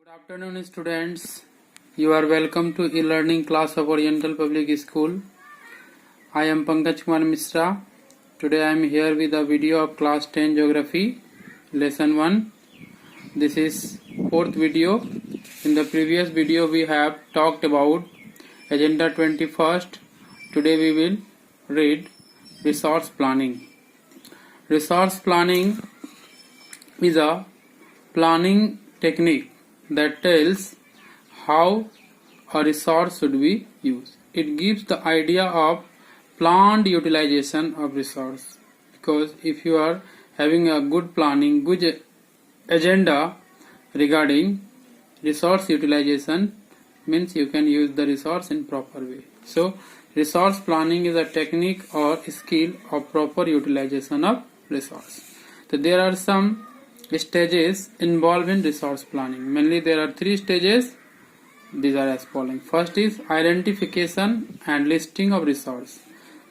Good afternoon, students. You are welcome to e-learning class of Oriental Public School. I am Pankaj Kumar Misra. Today I am here with a video of class 10 Geography, lesson 1. This is fourth video. In the previous video we have talked about Agenda 21st. Today we will read resource planning. Resource planning is a planning technique that tells how a resource should be used. It gives the idea of planned utilization of resource, because if you are having a good planning, good agenda regarding resource utilization, means you can use the resource in proper way. So resource planning is a technique or skill of proper utilization of resource. So there are some stages involved in resource planning. Mainly there are three stages. These are as following. First is identification and listing of resource.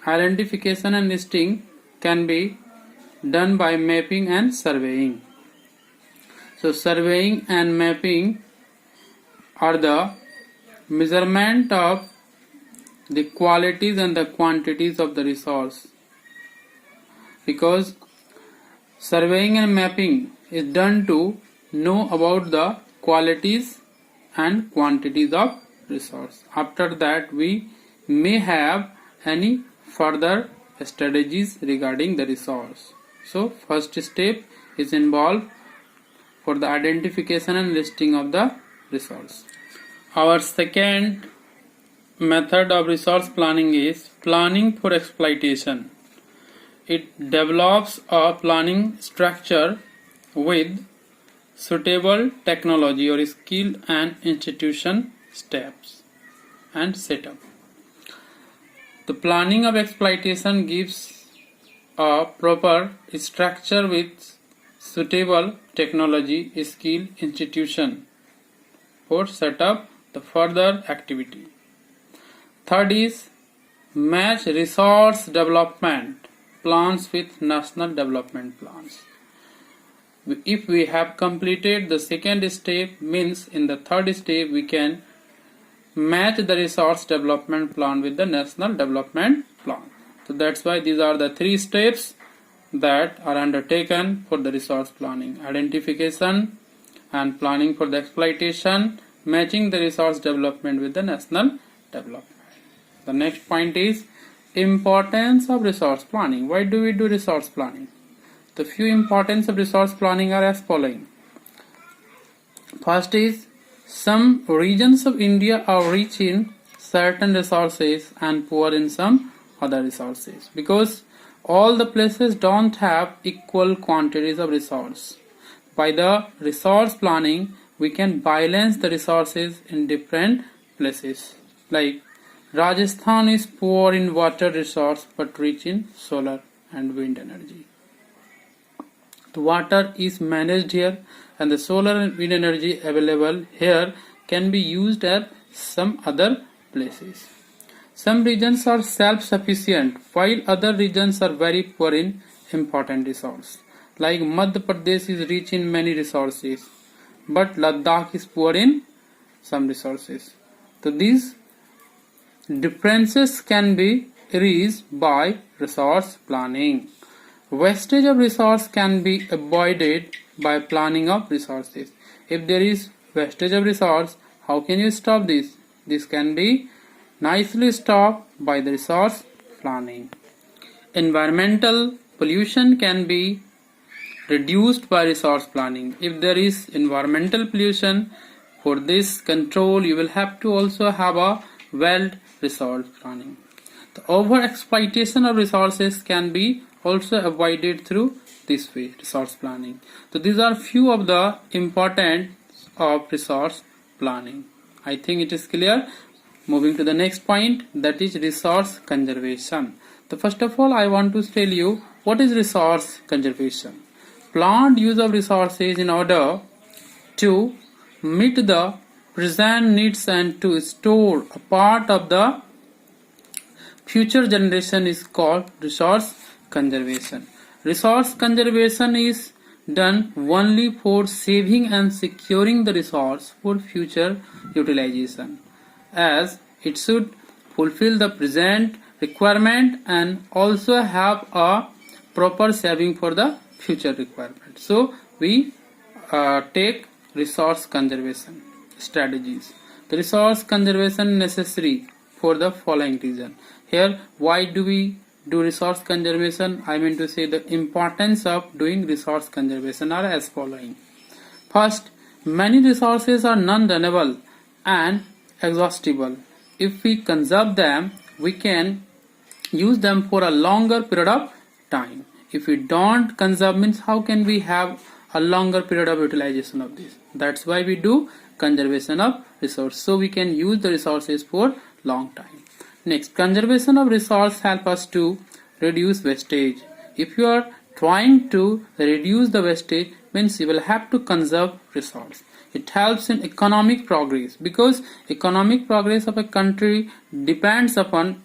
Identification and listing can be done by mapping and surveying. So surveying and mapping are the measurement of the qualities and the quantities of the resource, because surveying and mapping is done to know about the qualities and quantities of resource. After that we may have any further strategies regarding the resource. So first step is involved for the identification and listing of the resource. Our second method of resource planning is planning for exploitation. It develops a planning structure with suitable technology or skill and institution steps and setup. The planning of exploitation gives a proper structure with suitable technology, skill, institution for setup the further activity. Third is match resource development plans with national development plans. If we have completed the second step, means in the third step we can match the resource development plan with the national development plan. So that's why these are the three steps that are undertaken for the resource planning: identification and planning for the exploitation, matching the resource development with the national development. The next point is importance of resource planning. Why do we do resource planning? The few importance of resource planning are as following. First is, some regions of India are rich in certain resources and poor in some other resources, because all the places don't have equal quantities of resource. By the resource planning we can balance the resources in different places. Like Rajasthan is poor in water resource but rich in solar and wind energy. The water is managed here and the solar and wind energy available here can be used at some other places. Some regions are self-sufficient while other regions are very poor in important resource. Like Madhya Pradesh is rich in many resources but Ladakh is poor in some resources. So these differences can be erased by resource planning. Wastage of resource can be avoided by planning of resources. If there is wastage of resource, how can you stop this? This can be nicely stopped by the resource planning. Environmental pollution can be reduced by resource planning. If there is environmental pollution, for this control you will have to also have a well resource planning. The over exploitation of resources can be also avoided through this way, resource planning. So these are few of the importance of resource planning. I think it is clear. Moving to the next point, that is resource conservation. So first of all I want to tell you what is resource conservation. Planned use of resources in order to meet the present needs and to store a part of the future generation is called resource conservation. Resource conservation is done only for saving and securing the resource for future utilization, as it should fulfill the present requirement and also have a proper saving for the future requirement. So we take resource conservation strategies. The resource conservation necessary for the following reason. Here, why do we do resource conservation? I mean to say the importance of doing resource conservation are as following. First, many resources are non-renewable and exhaustible. If we conserve them, we can use them for a longer period of time. If we don't conserve, means how can we have a longer period of utilization of this? That's why we do conservation of resource, so we can use the resources for long time. Next, conservation of resource help us to reduce wastage. If you are trying to reduce the wastage, means you will have to conserve resource. It helps in economic progress, because economic progress of a country depends upon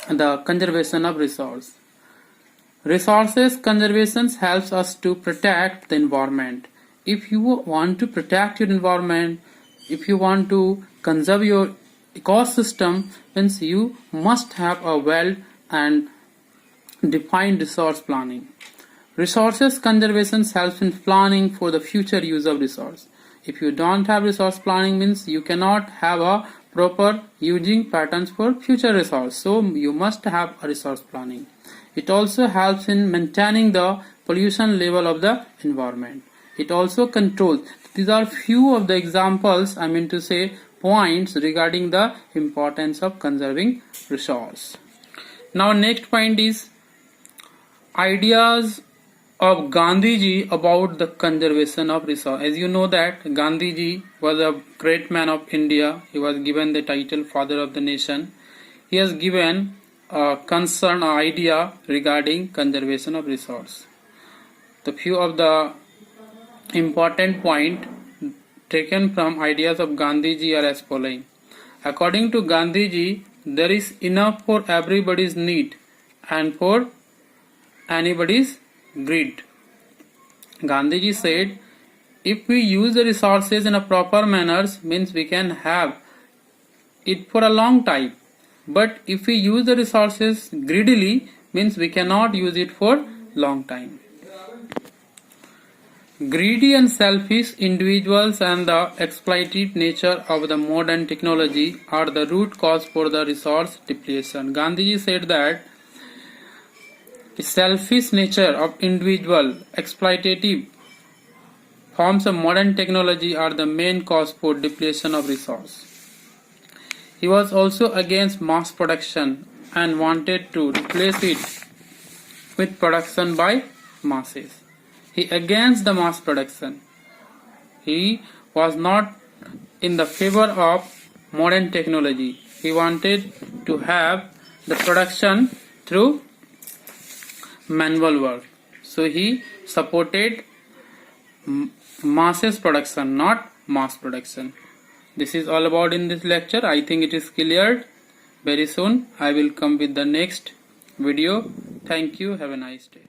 the conservation of resource. Resources conservation helps us to protect the environment. If you want to protect your environment, if you want to conserve your ecosystem, means you must have a well and defined resource planning. Resources conservation helps in planning for the future use of resource. If you don't have resource planning, means you cannot have a proper using patterns for future resource. So you must have a resource planning. It also helps in maintaining the pollution level of the environment. It also controls. These are few of the examples, I mean to say points regarding the importance of conserving resource. Now next point is ideas of Gandhiji about the conservation of resource. As you know that Gandhiji was a great man of India. He was given the title Father of the Nation. He has given a concern or idea regarding conservation of resource. The few of the important point taken from ideas of Gandhiji are as following. According to Gandhiji, there is enough for everybody's need and for anybody's greed. Gandhiji said, if we use the resources in a proper manner, means we can have it for a long time. But if we use the resources greedily, means we cannot use it for long time. Greedy and selfish individuals and the exploitative nature of the modern technology are the root cause for the resource depletion. Gandhiji said that the selfish nature of individual exploitative forms of modern technology are the main cause for depletion of resource. He was also against mass production and wanted to replace it with production by masses. He against the mass production. He was not in the favor of modern technology. He wanted to have the production through manual work. So he supported masses production, not mass production. This is all about in this lecture. I think it is cleared. Very soon I will come with the next video. Thank you. Have a nice day.